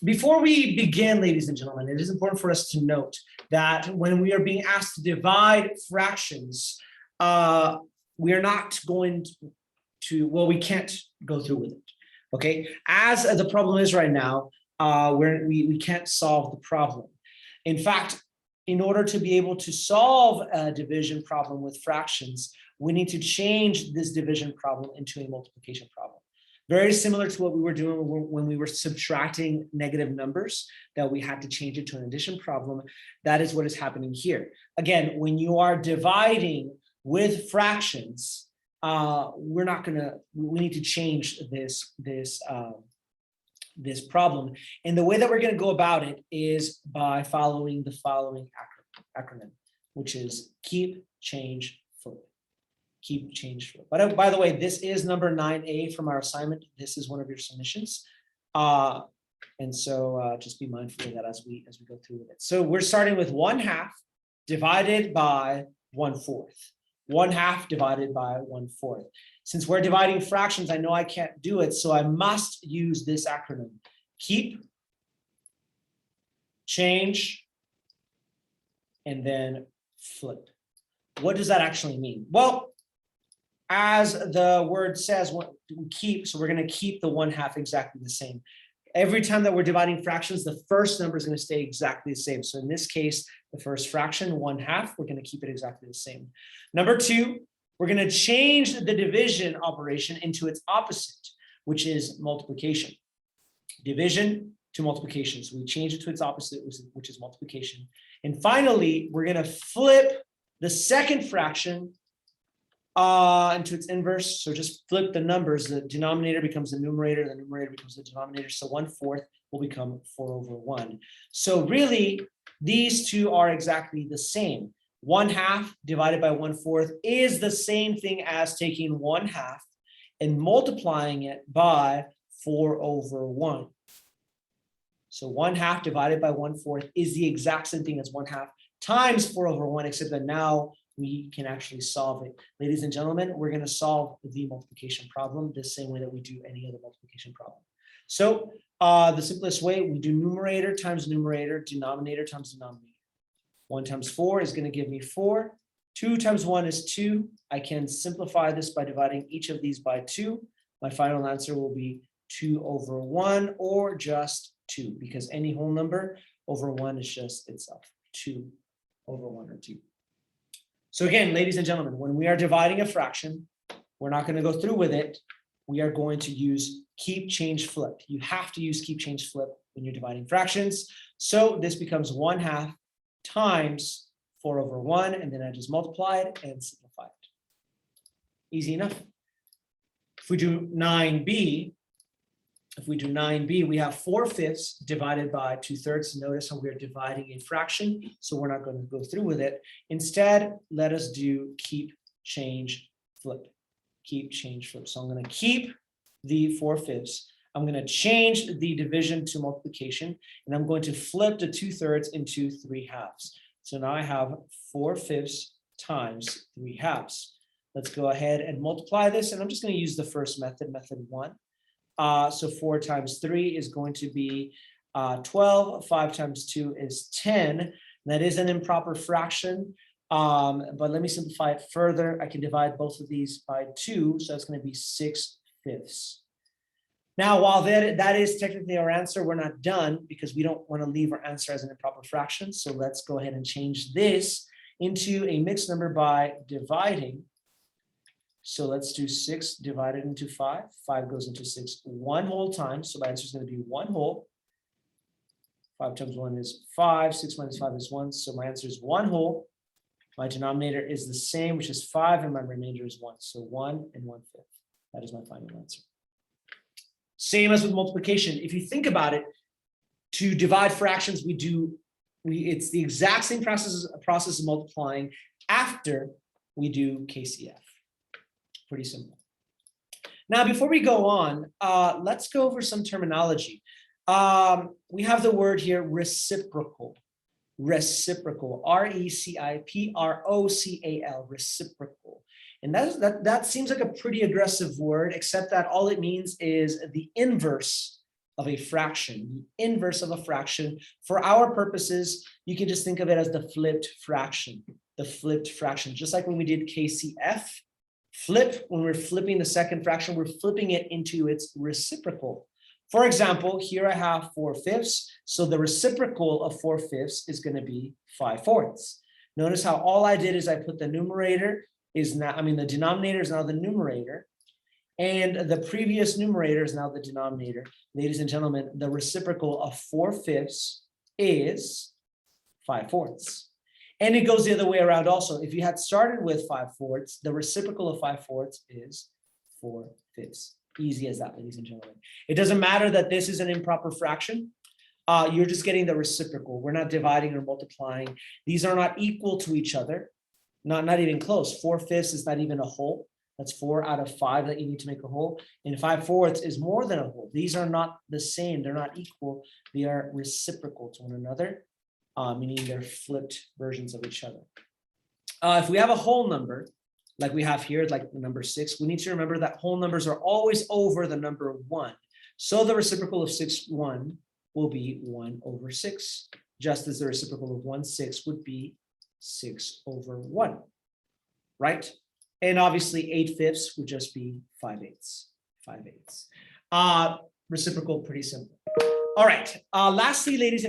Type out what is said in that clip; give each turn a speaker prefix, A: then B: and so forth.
A: Before we begin, ladies and gentlemen, it is important for us to note that when we are being asked to divide fractions, we are not going to, well, we can't go through with it, okay? As the problem is right now, we can't solve the problem. In fact, in order to be able to solve a division problem with fractions, we need to change this division problem into a multiplication problem. Very similar to what we were doing when we were subtracting negative numbers, that we had to change it to an addition problem. That is what is happening here. Again, when you are dividing with fractions, we need to change this problem. And the way that we're going to go about it is by following the following acronym, which is keep, change, flip. Keep, change, flip. But by the way, this is number 9A from our assignment. This is one of your submissions. And so just be mindful of that as we go through with it. So we're starting with 1/2 divided by 1/4. 1/2 divided by 1/4. Since we're dividing fractions, I know I can't do it, so I must use this acronym. Keep, change, and then flip. What does that actually mean? Well, as the word says, keep, so we're going to keep the 1/2 exactly the same. Every time that we're dividing fractions, the first number is going to stay exactly the same. So in this case, the first fraction, 1/2, we're going to keep it exactly the same. Number 2, we're going to change the division operation into its opposite, which is multiplication. Division to multiplication. So we change it to its opposite, which is multiplication. And finally, we're going to flip the second fraction into its inverse. So just flip the numbers. The denominator becomes the numerator becomes the denominator. So 1/4 will become 4/1. So really, these two are exactly the same. 1/2 divided by 1/4 is the same thing as taking 1/2 and multiplying it by 4/1. So 1/2 divided by 1/4 is the exact same thing as 1/2 times 4/1, except that now we can actually solve it. Ladies and gentlemen, we're going to solve the multiplication problem the same way that we do any other multiplication problem. So the simplest way, we do numerator times numerator, denominator times denominator. 1 times 4 is going to give me 4. 2 times 1 is 2. I can simplify this by dividing each of these by 2. My final answer will be 2/1 or just 2, because any whole number over 1 is just itself, 2/1 or 2. So again, ladies and gentlemen, when we are dividing a fraction, we're not going to go through with it. We are going to use keep, change, flip. You have to use keep, change, flip when you're dividing fractions. So this becomes 1/2 times 4/1, and then I just multiply it and simplify it. Easy enough. If we do 9B, we have 4/5 divided by 2/3. Notice how we're dividing a fraction, so we're not going to go through with it. Instead, let us do keep, change, flip. Keep, change, flip. So I'm going to keep the 4/5. I'm going to change the division to multiplication, and I'm going to flip the 2/3 into 3/2. So now I have 4/5 times 3/2. Let's go ahead and multiply this, and I'm just going to use the first method, method 1. So 4 times 3 is going to be 12. 5 times 2 is 10. That is an improper fraction, but let me simplify it further. I can divide both of these by 2, so it's going to be 6/5. Now, while that is technically our answer, we're not done because we don't want to leave our answer as an improper fraction. So let's go ahead and change this into a mixed number by dividing. So let's do 6 divided into 5. 5 goes into 6 one whole time. So my answer is going to be 1 whole. 5 times 1 is 5. 6 minus 5 is 1. So my answer is 1 whole. My denominator is the same, which is 5, and my remainder is 1. So 1 and 1/5. That is my final answer. Same as with multiplication. If you think about it, to divide fractions, it's the exact same process of multiplying after we do KCF. Pretty simple. Now, before we go on, let's go over some terminology. We have the word here, reciprocal. Reciprocal, R-E-C-I-P-R-O-C-A-L, reciprocal. And that seems like a pretty aggressive word, except that all it means is the inverse of a fraction, the inverse of a fraction. For our purposes, you can just think of it as the flipped fraction, just like when we did KCF. Flip, when we're flipping the second fraction, we're flipping it into its reciprocal. For example, here I have 4/5, so the reciprocal of 4/5 is going to be 5/4. Notice how all I did is I put the numerator is now, the denominator is now the numerator, and the previous numerator is now the denominator. Ladies and gentlemen, the reciprocal of 4/5 is 5/4. And it goes the other way around also. If you had started with 5/4, the reciprocal of 5/4 is 4/5. Easy as that, ladies and gentlemen. It doesn't matter that this is an improper fraction. You're just getting the reciprocal. We're not dividing or multiplying. These are not equal to each other. Not even close. 4/5 is not even a whole. That's 4 out of 5 that you need to make a whole. And 5/4 is more than a whole. These are not the same. They're not equal. They are reciprocal to one another, meaning they're flipped versions of each other. If we have a whole number, like we have here, like the number 6, we need to remember that whole numbers are always over the number 1. So the reciprocal of 6/1 will be 1/6, just as the reciprocal of 1/6 would be 6/1, right? And obviously 8/5 would just be 5/8. Reciprocal, pretty simple. All right. Lastly, ladies and gentlemen,